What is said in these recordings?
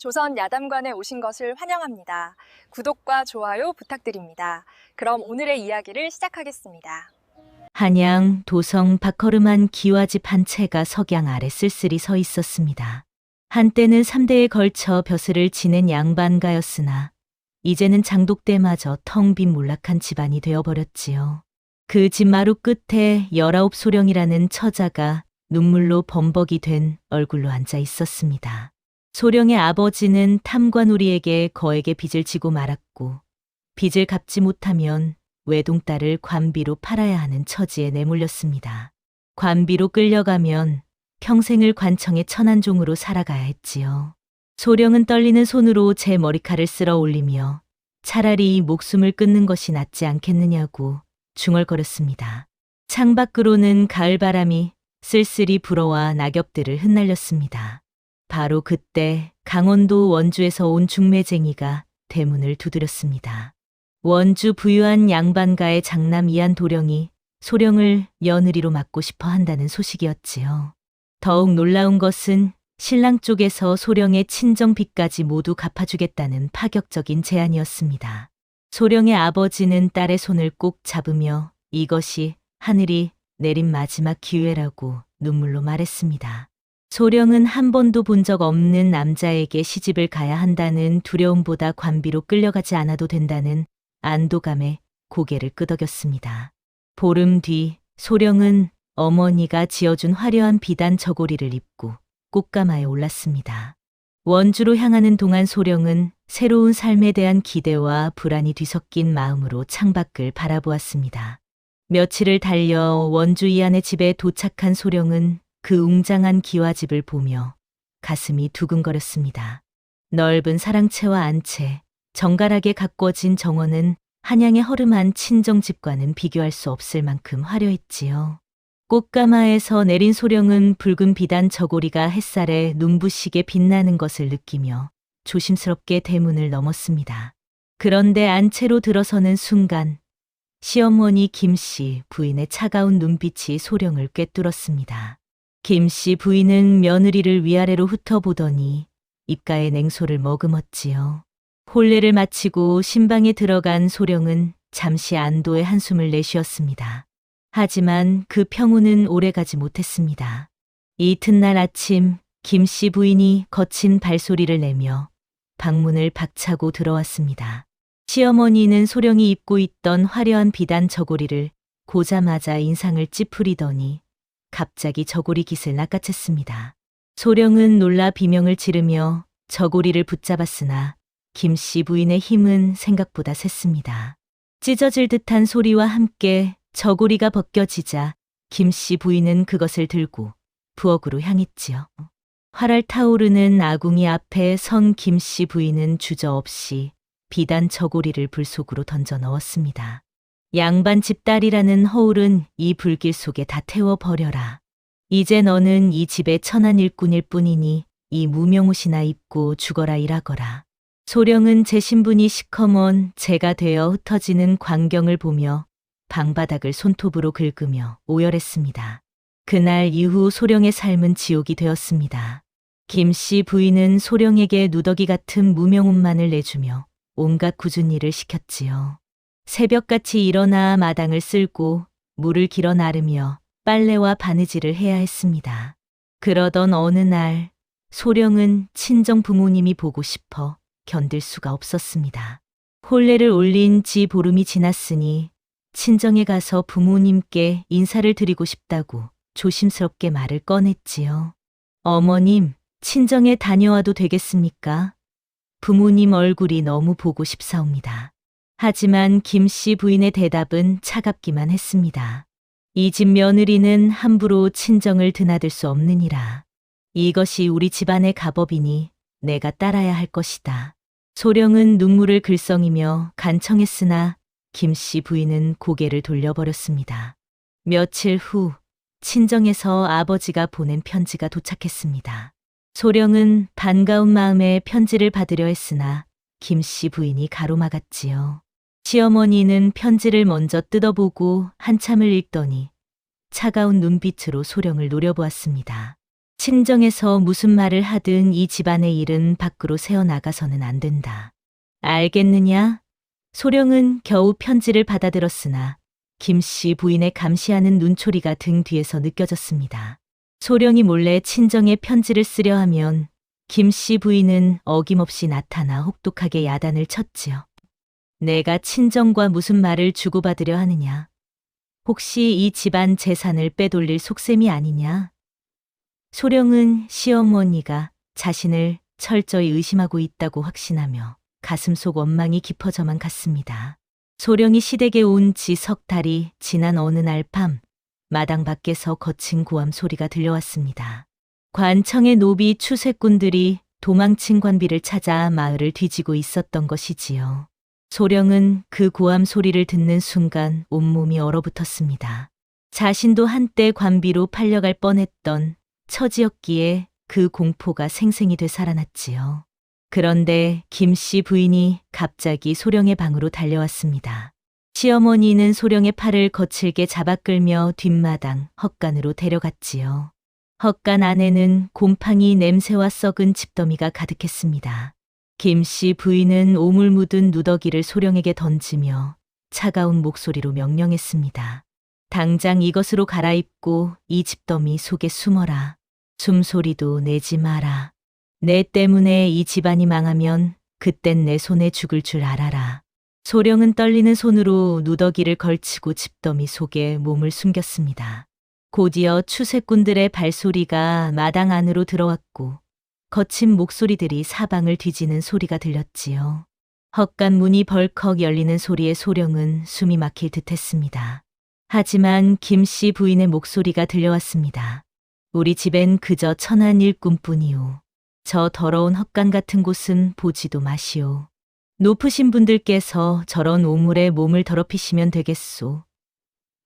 조선 야담관에 오신 것을 환영합니다. 구독과 좋아요 부탁드립니다. 그럼 오늘의 이야기를 시작하겠습니다. 한양, 도성, 박허름한 기와집 한 채가 석양 아래 쓸쓸히 서 있었습니다. 한때는 3대에 걸쳐 벼슬을 지낸 양반가였으나 이제는 장독대마저 텅 빈 몰락한 집안이 되어버렸지요. 그 집 마루 끝에 19 소령이라는 처자가 눈물로 범벅이 된 얼굴로 앉아 있었습니다. 소령의 아버지는 탐관우리에게 거액의 빚을 지고 말았고 빚을 갚지 못하면 외동딸을 관비로 팔아야 하는 처지에 내몰렸습니다. 관비로 끌려가면 평생을 관청의 천한종으로 살아가야 했지요. 소령은 떨리는 손으로 제 머리칼을 쓸어 올리며 차라리 목숨을 끊는 것이 낫지 않겠느냐고 중얼거렸습니다. 창밖으로는 가을바람이 쓸쓸히 불어와 낙엽들을 흩날렸습니다. 바로 그때 강원도 원주에서 온 중매쟁이가 대문을 두드렸습니다. 원주 부유한 양반가의 장남 이한 도령이 소령을 며느리로 맡고 싶어 한다는 소식이었지요. 더욱 놀라운 것은 신랑 쪽에서 소령의 친정 빚까지 모두 갚아주겠다는 파격적인 제안이었습니다. 소령의 아버지는 딸의 손을 꼭 잡으며 이것이 하늘이 내린 마지막 기회라고 눈물로 말했습니다. 소령은 한 번도 본 적 없는 남자에게 시집을 가야 한다는 두려움보다 관비로 끌려가지 않아도 된다는 안도감에 고개를 끄덕였습니다. 보름 뒤 소령은 어머니가 지어준 화려한 비단 저고리를 입고 꽃가마에 올랐습니다. 원주로 향하는 동안 소령은 새로운 삶에 대한 기대와 불안이 뒤섞인 마음으로 창밖을 바라보았습니다. 며칠을 달려 원주 이안의 집에 도착한 소령은 그 웅장한 기와집을 보며 가슴이 두근거렸습니다. 넓은 사랑채와 안채, 정갈하게 가꿔진 정원은 한양의 허름한 친정집과는 비교할 수 없을 만큼 화려했지요. 꽃가마에서 내린 소령은 붉은 비단 저고리가 햇살에 눈부시게 빛나는 것을 느끼며 조심스럽게 대문을 넘었습니다. 그런데 안채로 들어서는 순간 시어머니 김씨 부인의 차가운 눈빛이 소령을 꿰뚫었습니다. 김씨 부인은 며느리를 위아래로 훑어보더니 입가에 냉소를 머금었지요. 혼례를 마치고 신방에 들어간 소령은 잠시 안도의 한숨을 내쉬었습니다. 하지만 그 평온은 오래가지 못했습니다. 이튿날 아침 김씨 부인이 거친 발소리를 내며 방문을 박차고 들어왔습니다. 시어머니는 소령이 입고 있던 화려한 비단 저고리를 보자마자 인상을 찌푸리더니 갑자기 저고리 깃을 낚아챘습니다. 소령은 놀라 비명을 지르며 저고리를 붙잡았으나 김씨 부인의 힘은 생각보다 셌습니다. 찢어질 듯한 소리와 함께 저고리가 벗겨지자 김씨 부인은 그것을 들고 부엌으로 향했지요. 활활 타오르는 아궁이 앞에 선 김씨 부인은 주저없이 비단 저고리를 불 속으로 던져 넣었습니다. 양반 집딸이라는 허울은 이 불길 속에 다 태워버려라. 이제 너는 이 집의 천한 일꾼일 뿐이니 이 무명옷이나 입고 죽어라 일하거라. 소령은 제 신분이 시커먼 재가 되어 흩어지는 광경을 보며 방바닥을 손톱으로 긁으며 오열했습니다. 그날 이후 소령의 삶은 지옥이 되었습니다. 김씨 부인은 소령에게 누더기 같은 무명옷만을 내주며 온갖 굳은 일을 시켰지요. 새벽같이 일어나 마당을 쓸고 물을 길어 나르며 빨래와 바느질을 해야 했습니다. 그러던 어느 날 소령은 친정 부모님이 보고 싶어 견딜 수가 없었습니다. 혼례를 올린 지 보름이 지났으니 친정에 가서 부모님께 인사를 드리고 싶다고 조심스럽게 말을 꺼냈지요. 어머님, 친정에 다녀와도 되겠습니까? 부모님 얼굴이 너무 보고 싶사옵니다. 하지만 김씨 부인의 대답은 차갑기만 했습니다. 이 집 며느리는 함부로 친정을 드나들 수 없느니라. 이것이 우리 집안의 가법이니 내가 따라야 할 것이다. 소령은 눈물을 글썽이며 간청했으나 김씨 부인은 고개를 돌려버렸습니다. 며칠 후 친정에서 아버지가 보낸 편지가 도착했습니다. 소령은 반가운 마음에 편지를 받으려 했으나 김씨 부인이 가로막았지요. 시어머니는 편지를 먼저 뜯어보고 한참을 읽더니 차가운 눈빛으로 소령을 노려보았습니다. 친정에서 무슨 말을 하든 이 집안의 일은 밖으로 새어나가서는 안 된다. 알겠느냐? 소령은 겨우 편지를 받아들었으나 김씨 부인의 감시하는 눈초리가 등 뒤에서 느껴졌습니다. 소령이 몰래 친정에 편지를 쓰려 하면 김씨 부인은 어김없이 나타나 혹독하게 야단을 쳤지요. 내가 친정과 무슨 말을 주고받으려 하느냐? 혹시 이 집안 재산을 빼돌릴 속셈이 아니냐? 소령은 시어머니가 자신을 철저히 의심하고 있다고 확신하며 가슴속 원망이 깊어져만 갔습니다. 소령이 시댁에 온 지 석 달이 지난 어느 날 밤 마당 밖에서 거친 고함 소리가 들려왔습니다. 관청의 노비 추세꾼들이 도망친 관비를 찾아 마을을 뒤지고 있었던 것이지요. 소령은 그 고함 소리를 듣는 순간 온몸이 얼어붙었습니다. 자신도 한때 관비로 팔려갈 뻔했던 처지였기에 그 공포가 생생히 되살아났지요. 그런데 김씨 부인이 갑자기 소령의 방으로 달려왔습니다. 시어머니는 소령의 팔을 거칠게 잡아 끌며 뒷마당 헛간으로 데려갔지요. 헛간 안에는 곰팡이 냄새와 썩은 집더미가 가득했습니다. 김씨 부인은 오물 묻은 누더기를 소령에게 던지며 차가운 목소리로 명령했습니다. 당장 이것으로 갈아입고 이 집더미 속에 숨어라. 숨소리도 내지 마라. 내 때문에 이 집안이 망하면 그땐 내 손에 죽을 줄 알아라. 소령은 떨리는 손으로 누더기를 걸치고 집더미 속에 몸을 숨겼습니다. 곧이어 추세꾼들의 발소리가 마당 안으로 들어왔고 거친 목소리들이 사방을 뒤지는 소리가 들렸지요. 헛간 문이 벌컥 열리는 소리에 소령은 숨이 막힐 듯했습니다. 하지만 김씨 부인의 목소리가 들려왔습니다. 우리 집엔 그저 천한 일꾼뿐이오. 저 더러운 헛간 같은 곳은 보지도 마시오. 높으신 분들께서 저런 오물에 몸을 더럽히시면 되겠소.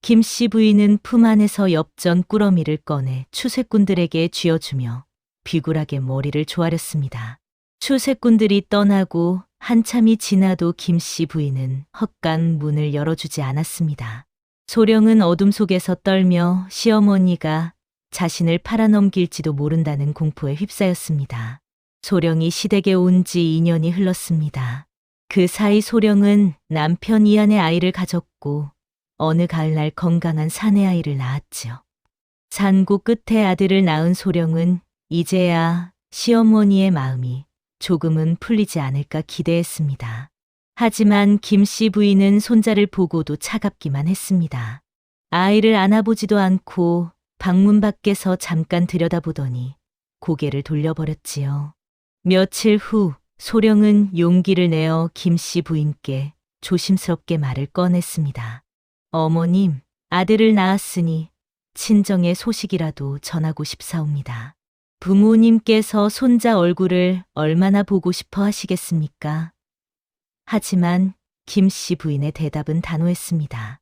김씨 부인은 품 안에서 엽전 꾸러미를 꺼내 추세꾼들에게 쥐어주며 비굴하게 머리를 조아렸습니다. 추세꾼들이 떠나고 한참이 지나도 김씨 부인은 헛간 문을 열어주지 않았습니다. 소령은 어둠 속에서 떨며 시어머니가 자신을 팔아넘길지도 모른다는 공포에 휩싸였습니다. 소령이 시댁에 온 지 2년이 흘렀습니다. 그 사이 소령은 남편 이한의 아이를 가졌고 어느 가을날 건강한 사내 아이를 낳았지요. 산고 끝에 아들을 낳은 소령은 이제야 시어머니의 마음이 조금은 풀리지 않을까 기대했습니다. 하지만 김씨 부인은 손자를 보고도 차갑기만 했습니다. 아이를 안아보지도 않고 방문 밖에서 잠깐 들여다보더니 고개를 돌려버렸지요. 며칠 후 소령은 용기를 내어 김씨 부인께 조심스럽게 말을 꺼냈습니다. 어머님, 아들을 낳았으니 친정의 소식이라도 전하고 싶사옵니다. 부모님께서 손자 얼굴을 얼마나 보고 싶어 하시겠습니까? 하지만 김씨 부인의 대답은 단호했습니다.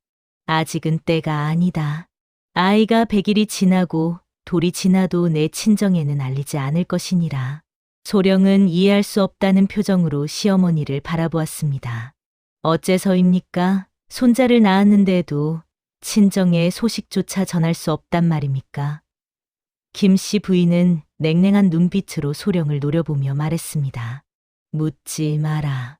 아직은 때가 아니다. 아이가 100일이 지나고 돌이 지나도 내 친정에는 알리지 않을 것이니라. 소령은 이해할 수 없다는 표정으로 시어머니를 바라보았습니다. 어째서입니까? 손자를 낳았는데도 친정에 소식조차 전할 수 없단 말입니까? 김씨 부인은 냉랭한 눈빛으로 소령을 노려보며 말했습니다. 묻지 마라.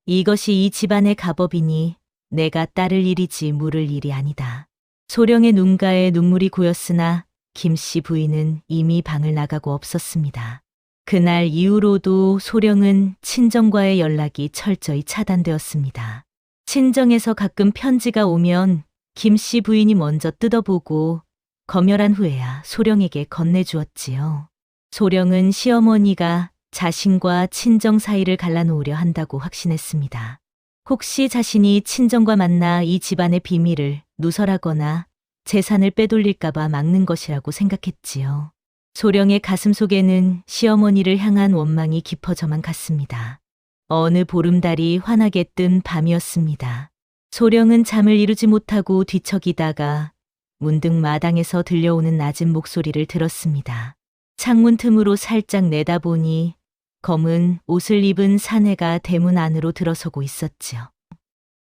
이것이 이 집안의 가법이니 내가 따를 일이지 물을 일이 아니다. 소령의 눈가에 눈물이 고였으나 김씨 부인은 이미 방을 나가고 없었습니다. 그날 이후로도 소령은 친정과의 연락이 철저히 차단되었습니다. 친정에서 가끔 편지가 오면 김씨 부인이 먼저 뜯어보고 검열한 후에야 소령에게 건네주었지요. 소령은 시어머니가 자신과 친정 사이를 갈라놓으려 한다고 확신했습니다. 혹시 자신이 친정과 만나 이 집안의 비밀을 누설하거나 재산을 빼돌릴까봐 막는 것이라고 생각했지요. 소령의 가슴 속에는 시어머니를 향한 원망이 깊어져만 갔습니다. 어느 보름달이 환하게 뜬 밤이었습니다. 소령은 잠을 이루지 못하고 뒤척이다가 문득 마당에서 들려오는 낮은 목소리를 들었습니다. 창문 틈으로 살짝 내다보니 검은 옷을 입은 사내가 대문 안으로 들어서고 있었지요.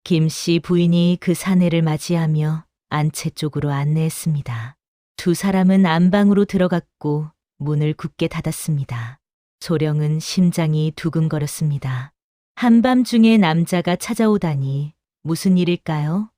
김씨 부인이 그 사내를 맞이하며 안채 쪽으로 안내했습니다. 두 사람은 안방으로 들어갔고 문을 굳게 닫았습니다. 소령은 심장이 두근거렸습니다. 한밤중에 남자가 찾아오다니 무슨 일일까요?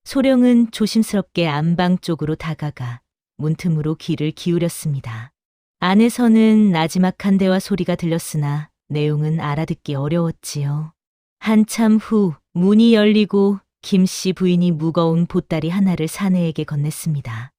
소령은 조심스럽게 안방 쪽으로 다가가 문틈으로 귀를 기울였습니다. 안에서는 나지막한 대화 소리가 들렸으나 내용은 알아듣기 어려웠지요. 한참 후 문이 열리고 김씨 부인이 무거운 보따리 하나를 사내에게 건넸습니다.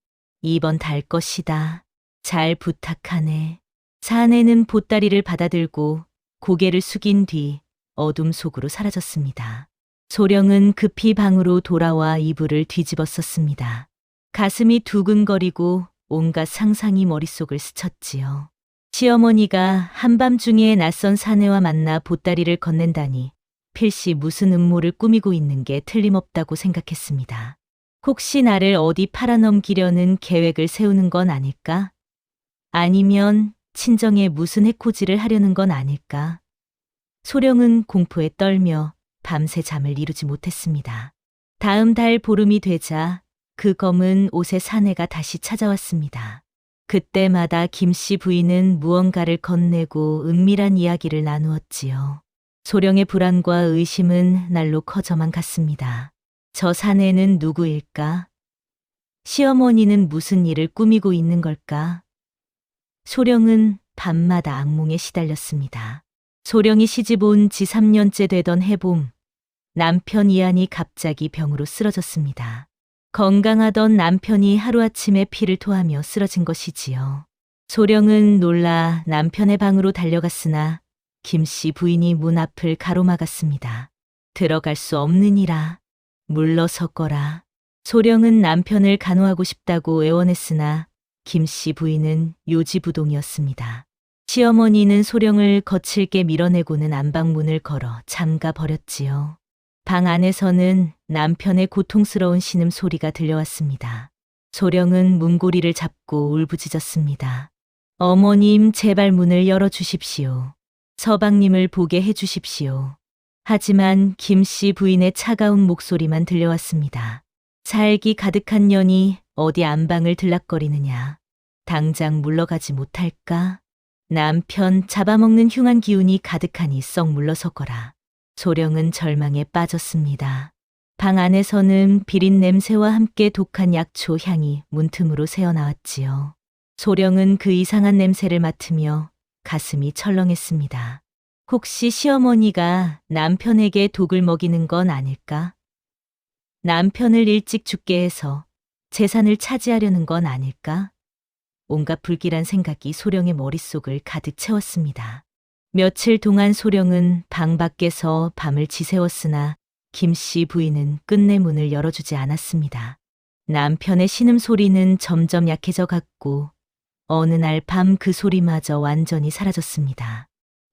이번 달 것이다. 잘 부탁하네. 사내는 보따리를 받아들고 고개를 숙인 뒤 어둠 속으로 사라졌습니다. 소령은 급히 방으로 돌아와 이불을 뒤집어 썼습니다. 가슴이 두근거리고 온갖 상상이 머릿속을 스쳤지요. 시어머니가 한밤중에 낯선 사내와 만나 보따리를 건넨다니 필시 무슨 음모를 꾸미고 있는 게 틀림없다고 생각했습니다. 혹시 나를 어디 팔아넘기려는 계획을 세우는 건 아닐까? 아니면 친정에 무슨 해코지를 하려는 건 아닐까? 소령은 공포에 떨며 밤새 잠을 이루지 못했습니다. 다음 달 보름이 되자 그 검은 옷의 사내가 다시 찾아왔습니다. 그때마다 김씨 부인은 무언가를 건네고 은밀한 이야기를 나누었지요. 소령의 불안과 의심은 날로 커져만 갔습니다. 저 사내는 누구일까? 시어머니는 무슨 일을 꾸미고 있는 걸까? 소령은 밤마다 악몽에 시달렸습니다. 소령이 시집 온 지 3년째 되던 해봄, 남편 이한이 갑자기 병으로 쓰러졌습니다. 건강하던 남편이 하루아침에 피를 토하며 쓰러진 것이지요. 소령은 놀라 남편의 방으로 달려갔으나 김씨 부인이 문 앞을 가로막았습니다. 들어갈 수 없느니라. 물러서거라. 소령은 남편을 간호하고 싶다고 애원했으나 김씨 부인은 요지부동이었습니다. 시어머니는 소령을 거칠게 밀어내고는 안방문을 걸어 잠가 버렸지요. 방 안에서는 남편의 고통스러운 신음소리가 들려왔습니다. 소령은 문고리를 잡고 울부짖었습니다. 어머님, 제발 문을 열어주십시오. 서방님을 보게 해주십시오. 하지만 김씨 부인의 차가운 목소리만 들려왔습니다. 살기 가득한 년이 어디 안방을 들락거리느냐. 당장 물러가지 못할까? 남편 잡아먹는 흉한 기운이 가득하니 썩 물러서거라. 소령은 절망에 빠졌습니다. 방 안에서는 비린 냄새와 함께 독한 약초 향이 문틈으로 새어나왔지요. 소령은 그 이상한 냄새를 맡으며 가슴이 철렁했습니다. 혹시 시어머니가 남편에게 독을 먹이는 건 아닐까? 남편을 일찍 죽게 해서 재산을 차지하려는 건 아닐까? 온갖 불길한 생각이 소령의 머릿속을 가득 채웠습니다. 며칠 동안 소령은 방 밖에서 밤을 지새웠으나 김씨 부인은 끝내 문을 열어주지 않았습니다. 남편의 신음소리는 점점 약해져 갔고 어느 날 밤 그 소리마저 완전히 사라졌습니다.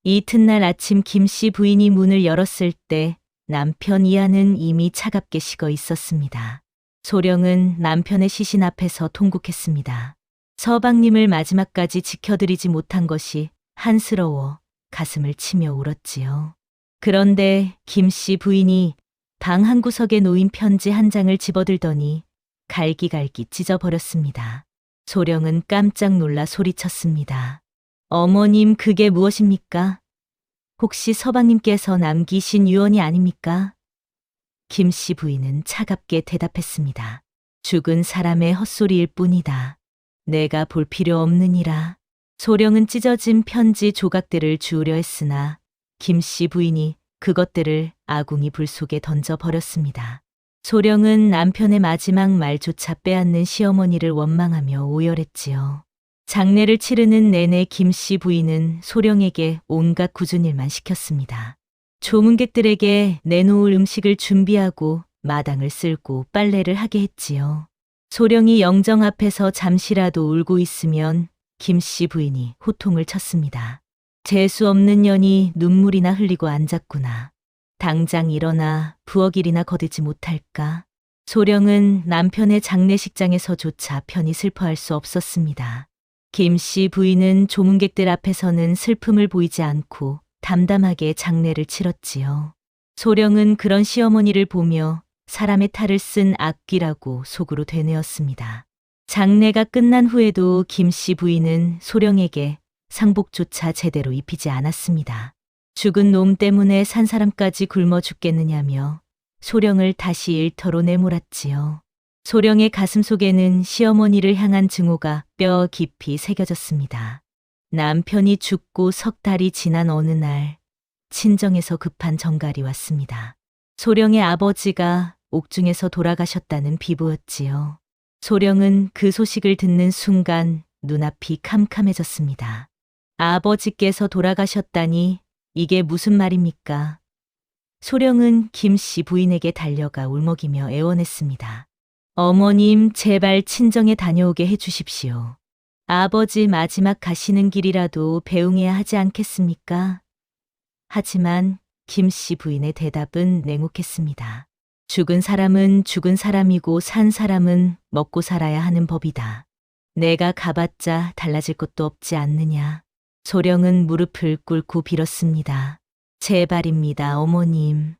이튿날 아침 김씨 부인이 문을 열었을 때 남편 이하는 이미 차갑게 식어 있었습니다. 소령은 남편의 시신 앞에서 통곡했습니다. 서방님을 마지막까지 지켜드리지 못한 것이 한스러워 가슴을 치며 울었지요. 그런데 김씨 부인이 방 한구석에 놓인 편지 한 장을 집어들더니 갈기갈기 찢어버렸습니다. 소령은 깜짝 놀라 소리쳤습니다. 어머님, 그게 무엇입니까? 혹시 서방님께서 남기신 유언이 아닙니까? 김씨 부인은 차갑게 대답했습니다. 죽은 사람의 헛소리일 뿐이다. 내가 볼 필요 없느니라. 소령은 찢어진 편지 조각들을 주우려 했으나 김씨 부인이 그것들을 아궁이 불 속에 던져버렸습니다. 소령은 남편의 마지막 말조차 빼앗는 시어머니를 원망하며 오열했지요. 장례를 치르는 내내 김씨 부인은 소령에게 온갖 굳은 일만 시켰습니다. 조문객들에게 내놓을 음식을 준비하고 마당을 쓸고 빨래를 하게 했지요. 소령이 영정 앞에서 잠시라도 울고 있으면 김씨 부인이 호통을 쳤습니다. 재수 없는 년이 눈물이나 흘리고 앉았구나. 당장 일어나 부엌일이나 거두지 못할까? 소령은 남편의 장례식장에서조차 편히 슬퍼할 수 없었습니다. 김씨 부인은 조문객들 앞에서는 슬픔을 보이지 않고 담담하게 장례를 치렀지요. 소령은 그런 시어머니를 보며 사람의 탈을 쓴 악귀라고 속으로 되뇌었습니다. 장례가 끝난 후에도 김 씨 부인은 소령에게 상복조차 제대로 입히지 않았습니다. 죽은 놈 때문에 산 사람까지 굶어 죽겠느냐며 소령을 다시 일터로 내몰았지요. 소령의 가슴 속에는 시어머니를 향한 증오가 뼈 깊이 새겨졌습니다. 남편이 죽고 석 달이 지난 어느 날 친정에서 급한 전갈이 왔습니다. 소령의 아버지가 옥중에서 돌아가셨다는 비보였지요. 소령은 그 소식을 듣는 순간 눈앞이 캄캄해졌습니다. 아버지께서 돌아가셨다니 이게 무슨 말입니까? 소령은 김 씨 부인에게 달려가 울먹이며 애원했습니다. 어머님, 제발 친정에 다녀오게 해주십시오. 아버지 마지막 가시는 길이라도 배웅해야 하지 않겠습니까? 하지만 김 씨 부인의 대답은 냉혹했습니다. 죽은 사람은 죽은 사람이고 산 사람은 먹고 살아야 하는 법이다. 내가 가봤자 달라질 것도 없지 않느냐. 소령은 무릎을 꿇고 빌었습니다. 제발입니다, 어머님.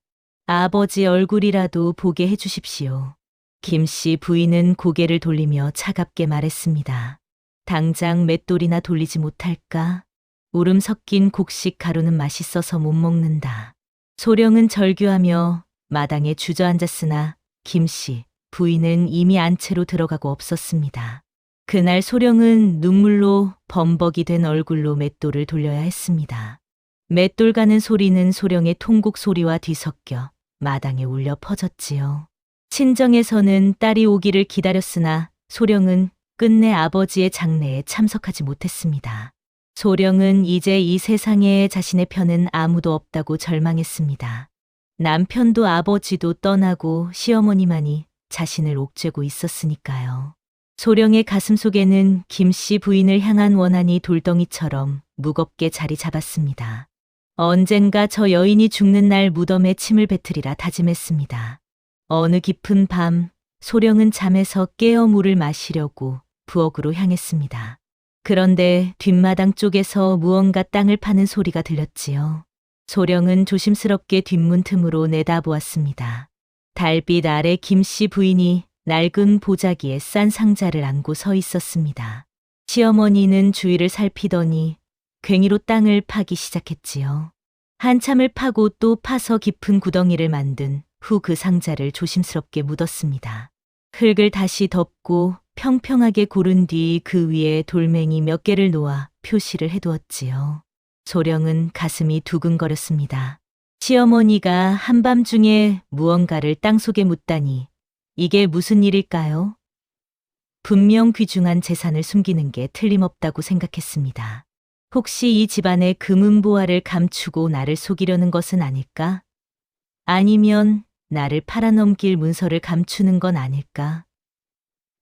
아버지 얼굴이라도 보게 해주십시오. 김 씨 부인은 고개를 돌리며 차갑게 말했습니다. 당장 맷돌이나 돌리지 못할까? 울음 섞인 곡식 가루는 맛있어서 못 먹는다. 소령은 절규하며 마당에 주저앉았으나 김 씨 부인은 이미 안채로 들어가고 없었습니다. 그날 소령은 눈물로 범벅이 된 얼굴로 맷돌을 돌려야 했습니다. 맷돌 가는 소리는 소령의 통곡 소리와 뒤섞여 마당에 울려 퍼졌지요. 친정에서는 딸이 오기를 기다렸으나 소령은 끝내 아버지의 장례에 참석하지 못했습니다. 소령은 이제 이 세상에 자신의 편은 아무도 없다고 절망했습니다. 남편도 아버지도 떠나고 시어머니만이 자신을 옥죄고 있었으니까요. 소령의 가슴 속에는 김 씨 부인을 향한 원한이 돌덩이처럼 무겁게 자리 잡았습니다. 언젠가 저 여인이 죽는 날 무덤에 침을 뱉으리라 다짐했습니다. 어느 깊은 밤 소령은 잠에서 깨어 물을 마시려고 부엌으로 향했습니다. 그런데 뒷마당 쪽에서 무언가 땅을 파는 소리가 들렸지요. 소령은 조심스럽게 뒷문 틈으로 내다보았습니다. 달빛 아래 김 씨 부인이 낡은 보자기에 싼 상자를 안고 서 있었습니다. 시어머니는 주위를 살피더니 괭이로 땅을 파기 시작했지요. 한참을 파고 또 파서 깊은 구덩이를 만든 후 그 상자를 조심스럽게 묻었습니다. 흙을 다시 덮고 평평하게 고른 뒤 그 위에 돌멩이 몇 개를 놓아 표시를 해두었지요. 소령은 가슴이 두근거렸습니다. 시어머니가 한밤중에 무언가를 땅속에 묻다니 이게 무슨 일일까요? 분명 귀중한 재산을 숨기는 게 틀림없다고 생각했습니다. 혹시 이 집안의 금은보화를 감추고 나를 속이려는 것은 아닐까? 아니면 나를 팔아넘길 문서를 감추는 건 아닐까?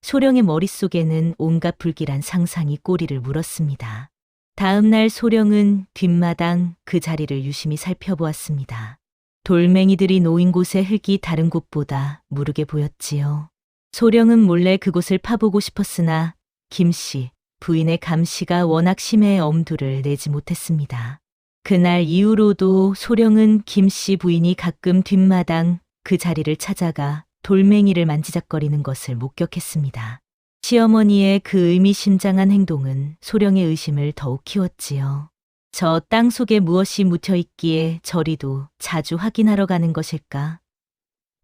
소령의 머릿속에는 온갖 불길한 상상이 꼬리를 물었습니다. 다음 날 소령은 뒷마당 그 자리를 유심히 살펴보았습니다. 돌멩이들이 놓인 곳의 흙이 다른 곳보다 무르게 보였지요. 소령은 몰래 그곳을 파보고 싶었으나 김 씨 부인의 감시가 워낙 심해 엄두를 내지 못했습니다. 그날 이후로도 소령은 김 씨 부인이 가끔 뒷마당 그 자리를 찾아가 돌멩이를 만지작거리는 것을 목격했습니다. 시어머니의 그 의미심장한 행동은 소령의 의심을 더욱 키웠지요. 저 땅 속에 무엇이 묻혀 있기에 저리도 자주 확인하러 가는 것일까?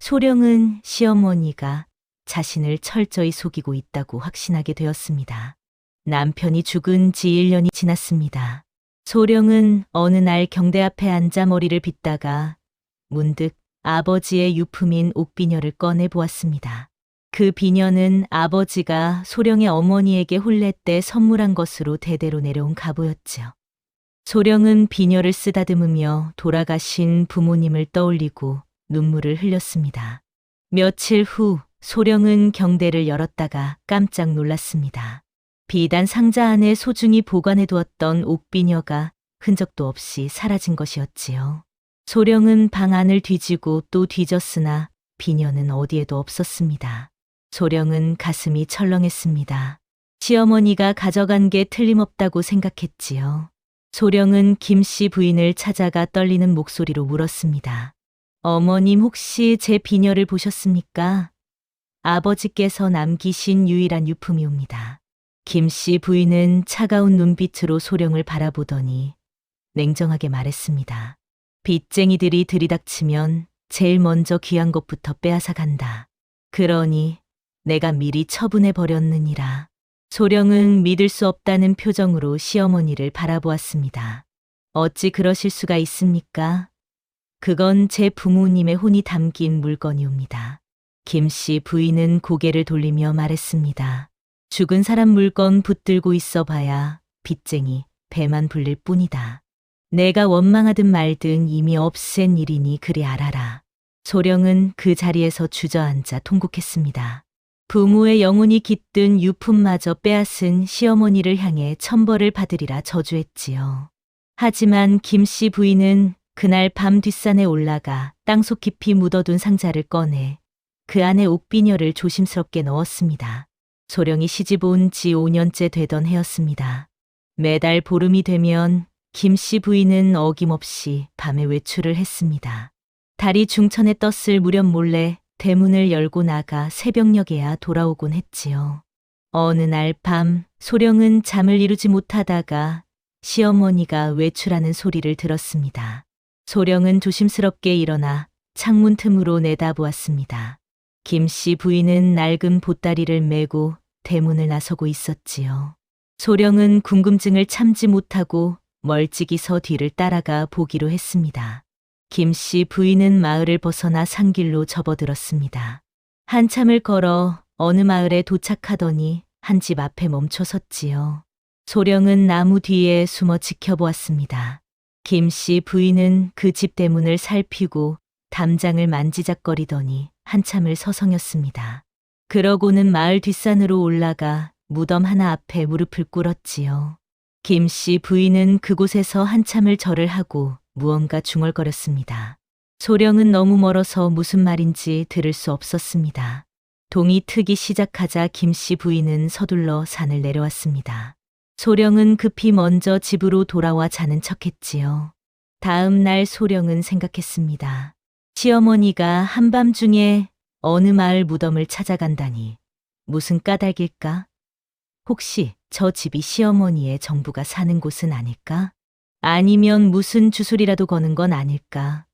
소령은 시어머니가 자신을 철저히 속이고 있다고 확신하게 되었습니다. 남편이 죽은 지 1년이 지났습니다. 소령은 어느 날 경대 앞에 앉아 머리를 빗다가 문득 아버지의 유품인 옥비녀를 꺼내 보았습니다. 그 비녀는 아버지가 소령의 어머니에게 혼례 때 선물한 것으로 대대로 내려온 가보였지요. 소령은 비녀를 쓰다듬으며 돌아가신 부모님을 떠올리고 눈물을 흘렸습니다. 며칠 후 소령은 경대를 열었다가 깜짝 놀랐습니다. 비단 상자 안에 소중히 보관해 두었던 옥비녀가 흔적도 없이 사라진 것이었지요. 소령은 방 안을 뒤지고 또 뒤졌으나 비녀는 어디에도 없었습니다. 소령은 가슴이 철렁했습니다. 시어머니가 가져간 게 틀림없다고 생각했지요. 소령은 김 씨 부인을 찾아가 떨리는 목소리로 물었습니다. 어머님 혹시 제 비녀를 보셨습니까? 아버지께서 남기신 유일한 유품이옵니다. 김 씨 부인은 차가운 눈빛으로 소령을 바라보더니 냉정하게 말했습니다. 빚쟁이들이 들이닥치면 제일 먼저 귀한 것부터 빼앗아 간다. 그러니 내가 미리 처분해 버렸느니라. 소령은 믿을 수 없다는 표정으로 시어머니를 바라보았습니다. 어찌 그러실 수가 있습니까? 그건 제 부모님의 혼이 담긴 물건이옵니다. 김 씨 부인은 고개를 돌리며 말했습니다. 죽은 사람 물건 붙들고 있어 봐야 빚쟁이 배만 불릴 뿐이다. 내가 원망하든 말든 이미 없앤 일이니 그리 알아라. 소령은 그 자리에서 주저앉아 통곡했습니다. 부모의 영혼이 깃든 유품마저 빼앗은 시어머니를 향해 천벌을 받으리라 저주했지요. 하지만 김 씨 부인은 그날 밤 뒷산에 올라가 땅속 깊이 묻어둔 상자를 꺼내 그 안에 옥비녀를 조심스럽게 넣었습니다. 소령이 시집 온 지 5년째 되던 해였습니다. 매달 보름이 되면 김 씨 부인은 어김없이 밤에 외출을 했습니다. 달이 중천에 떴을 무렵 몰래 대문을 열고 나가 새벽녘에야 돌아오곤 했지요. 어느 날 밤 소령은 잠을 이루지 못하다가 시어머니가 외출하는 소리를 들었습니다. 소령은 조심스럽게 일어나 창문 틈으로 내다보았습니다. 김 씨 부인은 낡은 보따리를 메고 대문을 나서고 있었지요. 소령은 궁금증을 참지 못하고 멀찍이 서 뒤를 따라가 보기로 했습니다. 김 씨 부인은 마을을 벗어나 산길로 접어들었습니다. 한참을 걸어 어느 마을에 도착하더니 한 집 앞에 멈춰 섰지요. 소령은 나무 뒤에 숨어 지켜보았습니다. 김 씨 부인은 그 집 대문을 살피고 담장을 만지작거리더니 한참을 서성였습니다. 그러고는 마을 뒷산으로 올라가 무덤 하나 앞에 무릎을 꿇었지요. 김 씨 부인은 그곳에서 한참을 절을 하고 무언가 중얼거렸습니다. 소령은 너무 멀어서 무슨 말인지 들을 수 없었습니다. 동이 트기 시작하자 김 씨 부인은 서둘러 산을 내려왔습니다. 소령은 급히 먼저 집으로 돌아와 자는 척했지요. 다음 날 소령은 생각했습니다. 시어머니가 한밤중에 어느 마을 무덤을 찾아간다니 무슨 까닭일까? 혹시 저 집이 시어머니의 정부가 사는 곳은 아닐까? 아니면 무슨 주술이라도 거는 건 아닐까?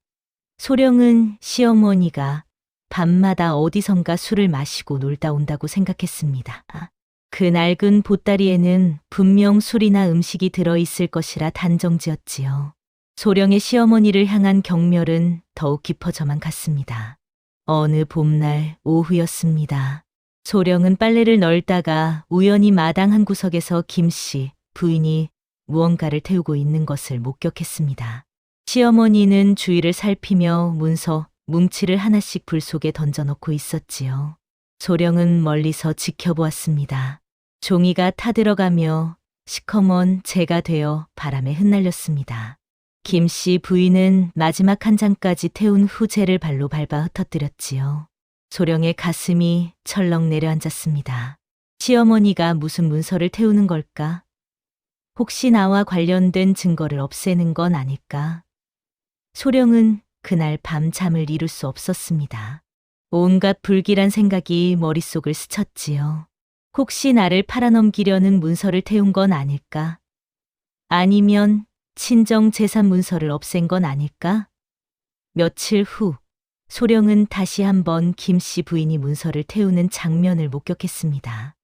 소령은 시어머니가 밤마다 어디선가 술을 마시고 놀다 온다고 생각했습니다. 그 낡은 보따리에는 분명 술이나 음식이 들어있을 것이라 단정지었지요. 소령의 시어머니를 향한 경멸은 더욱 깊어져만 갔습니다. 어느 봄날 오후였습니다. 소령은 빨래를 널다가 우연히 마당 한 구석에서 김 씨 부인이 무언가를 태우고 있는 것을 목격했습니다. 시어머니는 주위를 살피며 문서, 뭉치를 하나씩 불 속에 던져놓고 있었지요. 소령은 멀리서 지켜보았습니다. 종이가 타들어가며 시커먼 재가 되어 바람에 흩날렸습니다. 김 씨 부인은 마지막 한 장까지 태운 후 재를 발로 밟아 흩어뜨렸지요. 소령의 가슴이 철렁 내려앉았습니다. 시어머니가 무슨 문서를 태우는 걸까? 혹시 나와 관련된 증거를 없애는 건 아닐까? 소령은 그날 밤 잠을 이룰 수 없었습니다. 온갖 불길한 생각이 머릿속을 스쳤지요. 혹시 나를 팔아넘기려는 문서를 태운 건 아닐까? 아니면 친정 재산 문서를 없앤 건 아닐까? 며칠 후 소령은 다시 한번 김 씨 부인이 문서를 태우는 장면을 목격했습니다.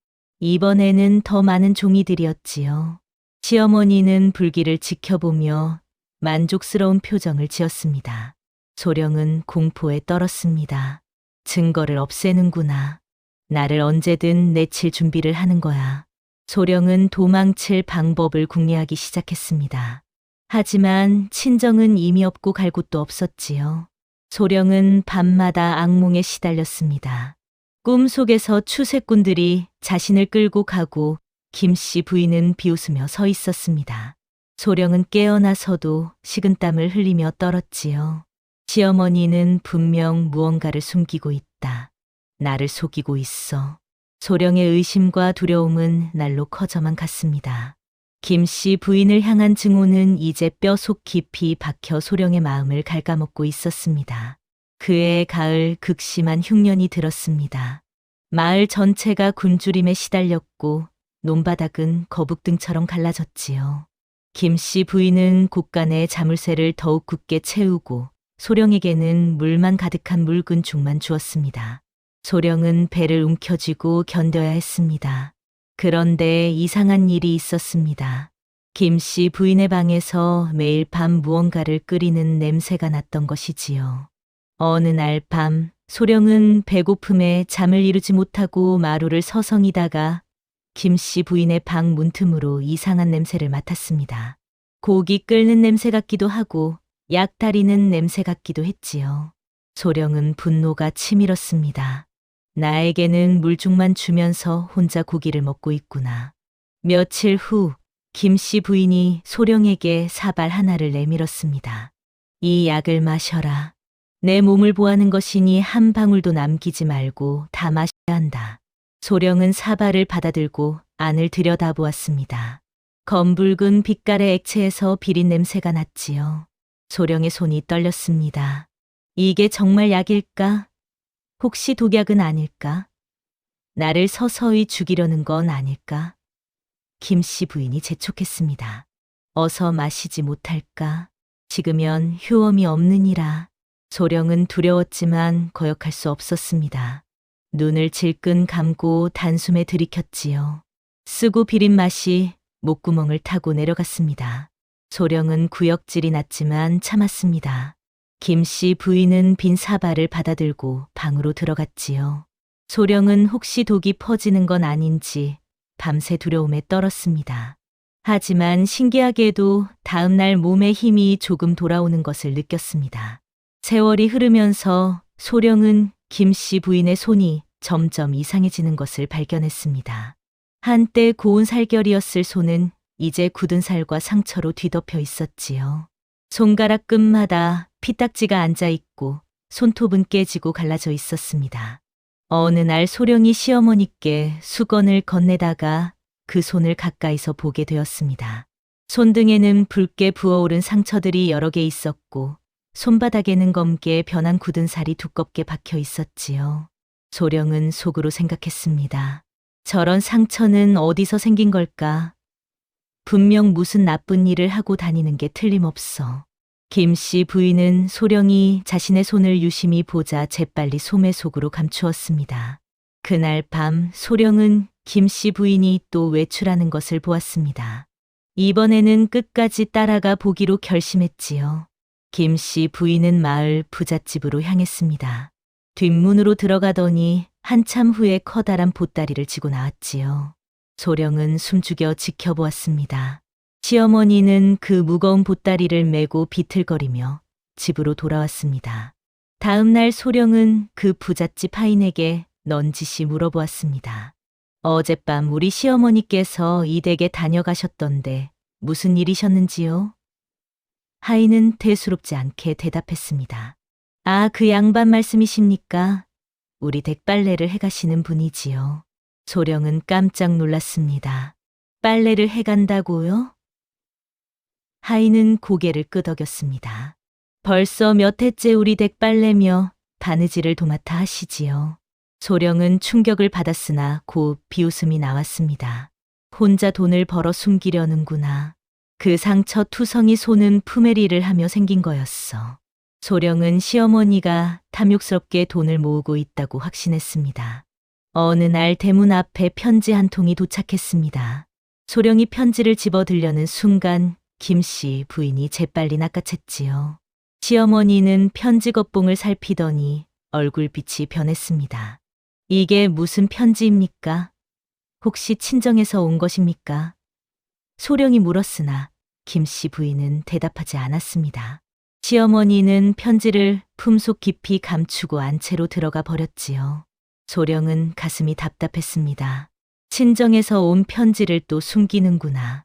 이번에는 더 많은 종이들이었지요. 시어머니는 불길을 지켜보며 만족스러운 표정을 지었습니다. 소령은 공포에 떨었습니다. 증거를 없애는구나. 나를 언제든 내칠 준비를 하는 거야. 소령은 도망칠 방법을 궁리하기 시작했습니다. 하지만 친정은 이미 없고 갈 곳도 없었지요. 소령은 밤마다 악몽에 시달렸습니다. 꿈속에서 추세꾼들이 자신을 끌고 가고 김 씨 부인은 비웃으며 서 있었습니다. 소령은 깨어나서도 식은땀을 흘리며 떨었지요. 시어머니는 분명 무언가를 숨기고 있다. 나를 속이고 있어. 소령의 의심과 두려움은 날로 커져만 갔습니다. 김 씨 부인을 향한 증오는 이제 뼈속 깊이 박혀 소령의 마음을 갉아먹고 있었습니다. 그해 가을 극심한 흉년이 들었습니다. 마을 전체가 굶주림에 시달렸고 논바닥은 거북등처럼 갈라졌지요. 김씨 부인은 곳간에 자물쇠를 더욱 굳게 채우고 소령에게는 물만 가득한 묽은 죽만 주었습니다. 소령은 배를 움켜쥐고 견뎌야 했습니다. 그런데 이상한 일이 있었습니다. 김씨 부인의 방에서 매일 밤 무언가를 끓이는 냄새가 났던 것이지요. 어느 날 밤 소령은 배고픔에 잠을 이루지 못하고 마루를 서성이다가 김씨 부인의 방 문틈으로 이상한 냄새를 맡았습니다. 고기 끓는 냄새 같기도 하고 약 다리는 냄새 같기도 했지요. 소령은 분노가 치밀었습니다. 나에게는 물죽만 주면서 혼자 고기를 먹고 있구나. 며칠 후 김씨 부인이 소령에게 사발 하나를 내밀었습니다. 이 약을 마셔라. 내 몸을 보하는 것이니 한 방울도 남기지 말고 다 마셔야 한다. 소령은 사발을 받아들고 안을 들여다보았습니다. 검붉은 빛깔의 액체에서 비린 냄새가 났지요. 소령의 손이 떨렸습니다. 이게 정말 약일까? 혹시 독약은 아닐까? 나를 서서히 죽이려는 건 아닐까? 김씨 부인이 재촉했습니다. 어서 마시지 못할까? 식으면 효험이 없느니라. 소령은 두려웠지만 거역할 수 없었습니다. 눈을 질끈 감고 단숨에 들이켰지요. 쓰고 비린 맛이 목구멍을 타고 내려갔습니다. 소령은 구역질이 났지만 참았습니다. 김씨 부인은 빈 사발을 받아들고 방으로 들어갔지요. 소령은 혹시 독이 퍼지는 건 아닌지 밤새 두려움에 떨었습니다. 하지만 신기하게도 다음 날 몸에 힘이 조금 돌아오는 것을 느꼈습니다. 세월이 흐르면서 소령은 김씨 부인의 손이 점점 이상해지는 것을 발견했습니다. 한때 고운 살결이었을 손은 이제 굳은 살과 상처로 뒤덮여 있었지요. 손가락 끝마다 피딱지가 앉아 있고 손톱은 깨지고 갈라져 있었습니다. 어느 날 소령이 시어머니께 수건을 건네다가 그 손을 가까이서 보게 되었습니다. 손등에는 붉게 부어오른 상처들이 여러 개 있었고 손바닥에는 검게 변한 굳은 살이 두껍게 박혀 있었지요. 소령은 속으로 생각했습니다. 저런 상처는 어디서 생긴 걸까? 분명 무슨 나쁜 일을 하고 다니는 게 틀림없어. 김씨 부인은 소령이 자신의 손을 유심히 보자 재빨리 소매 속으로 감추었습니다. 그날 밤 소령은 김씨 부인이 또 외출하는 것을 보았습니다. 이번에는 끝까지 따라가 보기로 결심했지요. 김씨 부인은 마을 부잣집으로 향했습니다. 뒷문으로 들어가더니 한참 후에 커다란 보따리를 지고 나왔지요. 소령은 숨죽여 지켜보았습니다. 시어머니는 그 무거운 보따리를 메고 비틀거리며 집으로 돌아왔습니다. 다음 날 소령은 그 부잣집 하인에게 넌지시 물어보았습니다. 어젯밤 우리 시어머니께서 이 댁에 다녀가셨던데 무슨 일이셨는지요? 하인은 대수롭지 않게 대답했습니다. 아, 그 양반 말씀이십니까? 우리 댁 빨래를 해가시는 분이지요. 소령은 깜짝 놀랐습니다. 빨래를 해간다고요? 하인은 고개를 끄덕였습니다. 벌써 몇 해째 우리 댁 빨래며 바느질을 도맡아 하시지요. 소령은 충격을 받았으나 곧 비웃음이 나왔습니다. 혼자 돈을 벌어 숨기려는구나. 그 상처 투성이 손은 품에리를 하며 생긴 거였어. 소령은 시어머니가 탐욕스럽게 돈을 모으고 있다고 확신했습니다. 어느 날 대문 앞에 편지 한 통이 도착했습니다. 소령이 편지를 집어들려는 순간 김씨 부인이 재빨리 낚아챘지요. 시어머니는 편지 겉봉을 살피더니 얼굴빛이 변했습니다. 이게 무슨 편지입니까? 혹시 친정에서 온 것입니까? 소령이 물었으나 김씨 부인은 대답하지 않았습니다. 시어머니는 편지를 품속 깊이 감추고 안채로 들어가 버렸지요. 소령은 가슴이 답답했습니다. 친정에서 온 편지를 또 숨기는구나.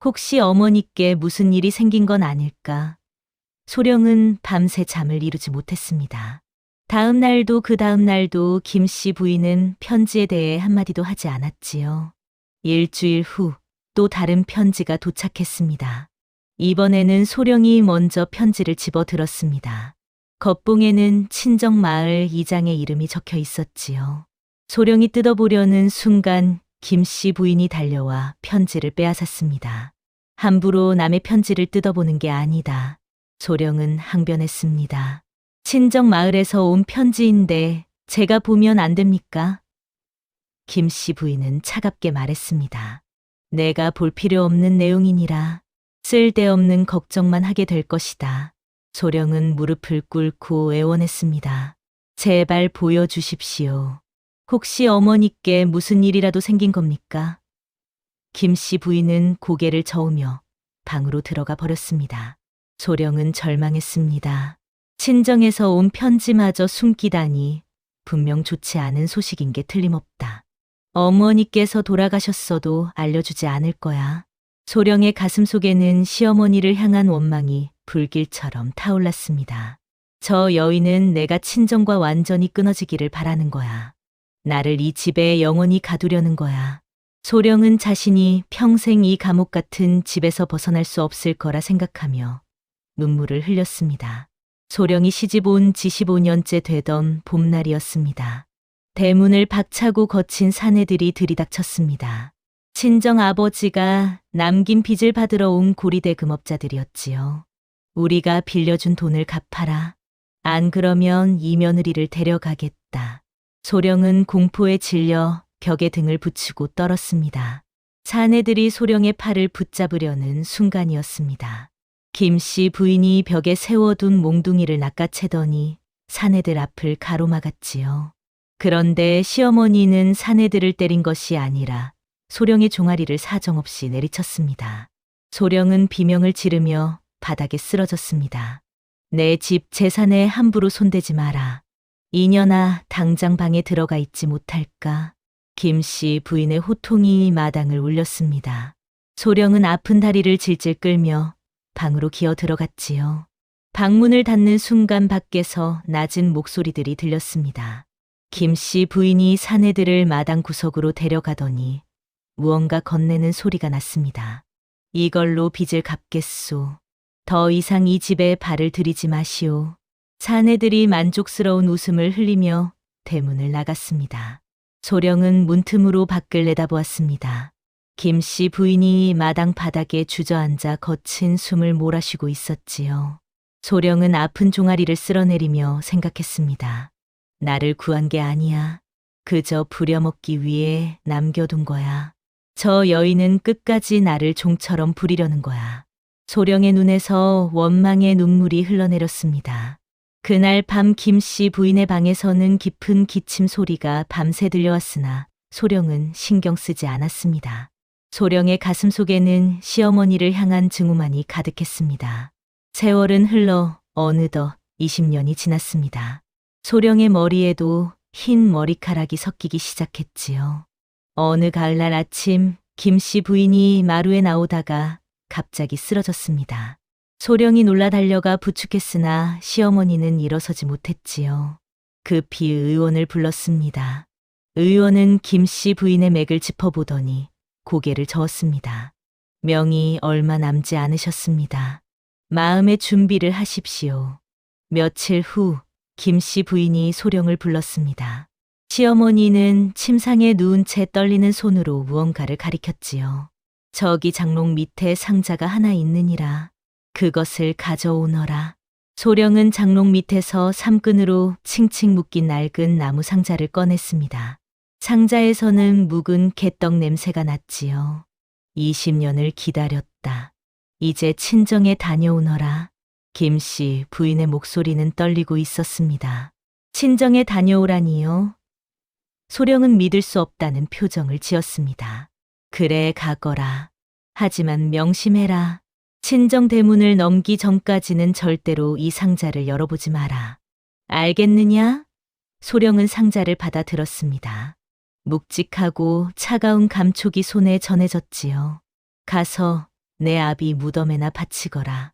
혹시 어머니께 무슨 일이 생긴 건 아닐까? 소령은 밤새 잠을 이루지 못했습니다. 다음 날도 그 다음 날도 김씨 부인은 편지에 대해 한마디도 하지 않았지요. 일주일 후 또 다른 편지가 도착했습니다. 이번에는 소령이 먼저 편지를 집어들었습니다. 겉봉에는 친정 마을 이장의 이름이 적혀 있었지요. 소령이 뜯어보려는 순간 김씨 부인이 달려와 편지를 빼앗았습니다. 함부로 남의 편지를 뜯어보는 게 아니다. 소령은 항변했습니다. 친정 마을에서 온 편지인데 제가 보면 안 됩니까? 김씨 부인은 차갑게 말했습니다. 내가 볼 필요 없는 내용이니라 쓸데없는 걱정만 하게 될 것이다. 소령은 무릎을 꿇고 애원했습니다. 제발 보여주십시오. 혹시 어머니께 무슨 일이라도 생긴 겁니까? 김씨 부인은 고개를 저으며 방으로 들어가 버렸습니다. 소령은 절망했습니다. 친정에서 온 편지마저 숨기다니 분명 좋지 않은 소식인 게 틀림없다. 어머니께서 돌아가셨어도 알려주지 않을 거야. 소령의 가슴 속에는 시어머니를 향한 원망이 불길처럼 타올랐습니다. 저 여인은 내가 친정과 완전히 끊어지기를 바라는 거야. 나를 이 집에 영원히 가두려는 거야. 소령은 자신이 평생 이 감옥 같은 집에서 벗어날 수 없을 거라 생각하며 눈물을 흘렸습니다. 소령이 시집 온 지 15년째 되던 봄날이었습니다. 대문을 박차고 거친 사내들이 들이닥쳤습니다. 친정 아버지가 남긴 빚을 받으러 온 고리대 금업자들이었지요. 우리가 빌려준 돈을 갚아라. 안 그러면 이 며느리를 데려가겠다. 소령은 공포에 질려 벽에 등을 붙이고 떨었습니다. 사내들이 소령의 팔을 붙잡으려는 순간이었습니다. 김씨 부인이 벽에 세워둔 몽둥이를 낚아채더니 사내들 앞을 가로막았지요. 그런데 시어머니는 사내들을 때린 것이 아니라 소령의 종아리를 사정없이 내리쳤습니다. 소령은 비명을 지르며 바닥에 쓰러졌습니다. 내 집 재산에 함부로 손대지 마라. 이년아 당장 방에 들어가 있지 못할까? 김씨 부인의 호통이 마당을 울렸습니다. 소령은 아픈 다리를 질질 끌며 방으로 기어 들어갔지요. 방문을 닫는 순간 밖에서 낮은 목소리들이 들렸습니다. 김씨 부인이 사내들을 마당 구석으로 데려가더니 무언가 건네는 소리가 났습니다. 이걸로 빚을 갚겠소. 더 이상 이 집에 발을 들이지 마시오. 사내들이 만족스러운 웃음을 흘리며 대문을 나갔습니다. 소령은 문틈으로 밖을 내다보았습니다. 김씨 부인이 마당 바닥에 주저앉아 거친 숨을 몰아쉬고 있었지요. 소령은 아픈 종아리를 쓸어내리며 생각했습니다. 나를 구한 게 아니야. 그저 부려먹기 위해 남겨둔 거야. 저 여인은 끝까지 나를 종처럼 부리려는 거야. 소령의 눈에서 원망의 눈물이 흘러내렸습니다. 그날 밤 김씨 부인의 방에서는 깊은 기침 소리가 밤새 들려왔으나 소령은 신경 쓰지 않았습니다. 소령의 가슴 속에는 시어머니를 향한 증오만이 가득했습니다. 세월은 흘러 어느덧 20년이 지났습니다. 소령의 머리에도 흰 머리카락이 섞이기 시작했지요. 어느 가을날 아침 김씨 부인이 마루에 나오다가 갑자기 쓰러졌습니다. 소령이 놀라 달려가 부축했으나 시어머니는 일어서지 못했지요. 급히 의원을 불렀습니다. 의원은 김씨 부인의 맥을 짚어보더니 고개를 저었습니다. 명이 얼마 남지 않으셨습니다. 마음의 준비를 하십시오. 며칠 후 김씨 부인이 소령을 불렀습니다. 시어머니는 침상에 누운 채 떨리는 손으로 무언가를 가리켰지요. 저기 장롱 밑에 상자가 하나 있느니라. 그것을 가져오너라. 소령은 장롱 밑에서 삼끈으로 칭칭 묶인 낡은 나무 상자를 꺼냈습니다. 상자에서는 묵은 개떡 냄새가 났지요. 20년을 기다렸다. 이제 친정에 다녀오너라. 김씨 부인의 목소리는 떨리고 있었습니다. 친정에 다녀오라니요? 소령은 믿을 수 없다는 표정을 지었습니다. 그래 가거라. 하지만 명심해라. 친정 대문을 넘기 전까지는 절대로 이 상자를 열어보지 마라. 알겠느냐? 소령은 상자를 받아 들었습니다. 묵직하고 차가운 감촉이 손에 전해졌지요. 가서 내 아비 무덤에나 바치거라.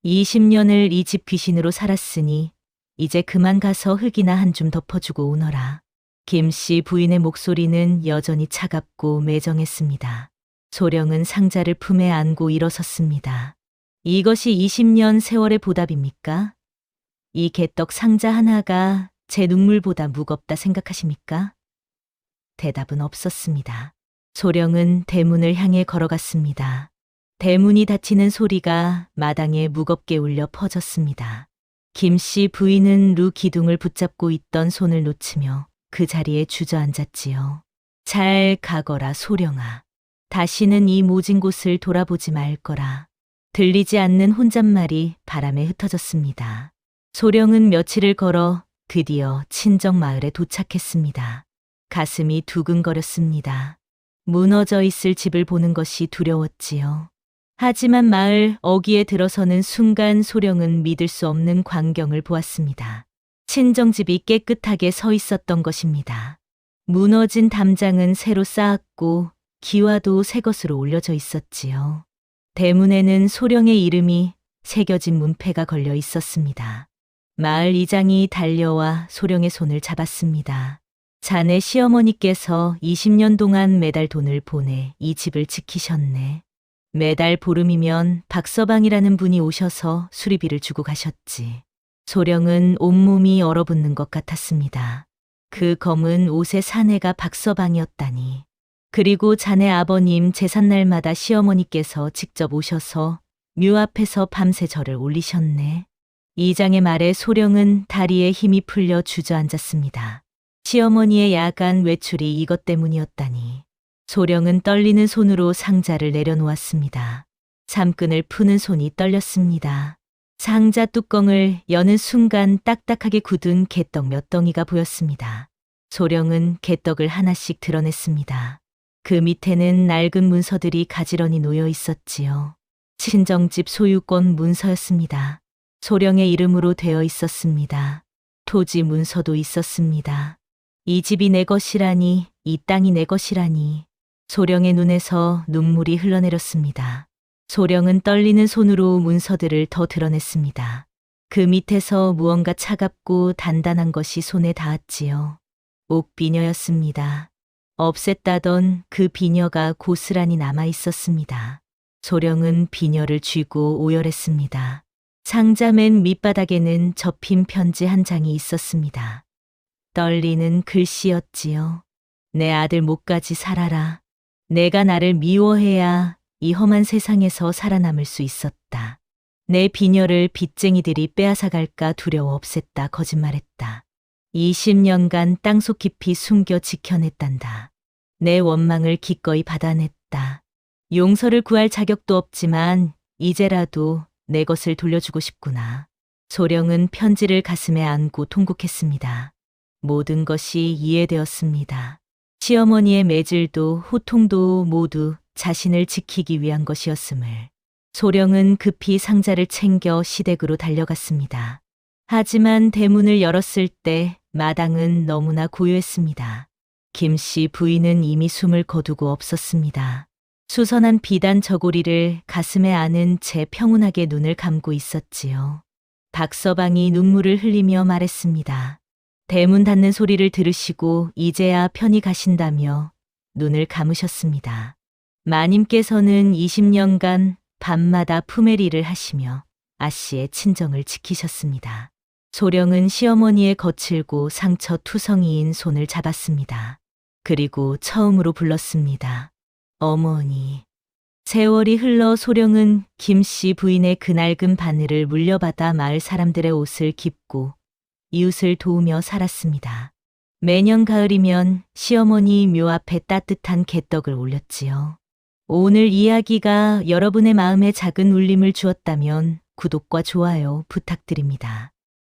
20년을 이 집 귀신으로 살았으니 이제 그만 가서 흙이나 한 줌 덮어주고 오너라. 김씨 부인의 목소리는 여전히 차갑고 매정했습니다. 소령은 상자를 품에 안고 일어섰습니다. 이것이 20년 세월의 보답입니까? 이 개떡 상자 하나가 제 눈물보다 무겁다 생각하십니까? 대답은 없었습니다. 소령은 대문을 향해 걸어갔습니다. 대문이 닫히는 소리가 마당에 무겁게 울려 퍼졌습니다. 김씨 부인은 루 기둥을 붙잡고 있던 손을 놓치며 그 자리에 주저앉았지요. 잘 가거라 소령아. 다시는 이 모진 곳을 돌아보지 말 거라. 들리지 않는 혼잣말이 바람에 흩어졌습니다. 소령은 며칠을 걸어 드디어 친정 마을에 도착했습니다. 가슴이 두근거렸습니다. 무너져 있을 집을 보는 것이 두려웠지요. 하지만 마을 어귀에 들어서는 순간 소령은 믿을 수 없는 광경을 보았습니다. 친정집이 깨끗하게 서 있었던 것입니다. 무너진 담장은 새로 쌓았고 기와도 새 것으로 올려져 있었지요. 대문에는 소령의 이름이 새겨진 문패가 걸려 있었습니다. 마을 이장이 달려와 소령의 손을 잡았습니다. 자네 시어머니께서 20년 동안 매달 돈을 보내 이 집을 지키셨네. 매달 보름이면 박서방이라는 분이 오셔서 수리비를 주고 가셨지. 소령은 온몸이 얼어붙는 것 같았습니다. 그 검은 옷의 사내가 박서방이었다니. 그리고 자네 아버님 제삿날마다 시어머니께서 직접 오셔서 묘 앞에서 밤새 절을 올리셨네. 이장의 말에 소령은 다리에 힘이 풀려 주저앉았습니다. 시어머니의 야간 외출이 이것 때문이었다니. 소령은 떨리는 손으로 상자를 내려놓았습니다. 삼끈을 푸는 손이 떨렸습니다. 상자 뚜껑을 여는 순간 딱딱하게 굳은 개떡 몇 덩이가 보였습니다. 소령은 개떡을 하나씩 드러냈습니다. 그 밑에는 낡은 문서들이 가지런히 놓여 있었지요. 친정집 소유권 문서였습니다. 소령의 이름으로 되어 있었습니다. 토지 문서도 있었습니다. 이 집이 내 것이라니, 이 땅이 내 것이라니. 소령의 눈에서 눈물이 흘러내렸습니다. 소령은 떨리는 손으로 문서들을 더 드러냈습니다. 그 밑에서 무언가 차갑고 단단한 것이 손에 닿았지요. 옥비녀였습니다. 없앴다던 그 비녀가 고스란히 남아 있었습니다. 소령은 비녀를 쥐고 오열했습니다. 상자 맨 밑바닥에는 접힌 편지 한 장이 있었습니다. 떨리는 글씨였지요. 내 아들 목까지 살아라. 내가 나를 미워해야 이 험한 세상에서 살아남을 수 있었다. 내 비녀를 빚쟁이들이 빼앗아갈까 두려워 없앴다 거짓말했다. 20년간 땅속 깊이 숨겨 지켜냈단다. 내 원망을 기꺼이 받아냈다. 용서를 구할 자격도 없지만 이제라도 내 것을 돌려주고 싶구나. 소령은 편지를 가슴에 안고 통곡했습니다. 모든 것이 이해되었습니다. 시어머니의 매질도 호통도 모두 자신을 지키기 위한 것이었음을. 소령은 급히 상자를 챙겨 시댁으로 달려갔습니다. 하지만 대문을 열었을 때 마당은 너무나 고요했습니다. 김씨 부인은 이미 숨을 거두고 없었습니다. 수선한 비단 저고리를 가슴에 안은 채 평온하게 눈을 감고 있었지요. 박서방이 눈물을 흘리며 말했습니다. 대문 닫는 소리를 들으시고 이제야 편히 가신다며 눈을 감으셨습니다. 마님께서는 20년간 밤마다 품에리를 하시며 아씨의 친정을 지키셨습니다. 소령은 시어머니의 거칠고 상처투성이인 손을 잡았습니다. 그리고 처음으로 불렀습니다. 어머니. 세월이 흘러 소령은 김씨 부인의 그 낡은 바늘을 물려받아 마을 사람들의 옷을 깁고 이웃을 도우며 살았습니다. 매년 가을이면 시어머니 묘 앞에 따뜻한 개떡을 올렸지요. 오늘 이야기가 여러분의 마음에 작은 울림을 주었다면 구독과 좋아요 부탁드립니다.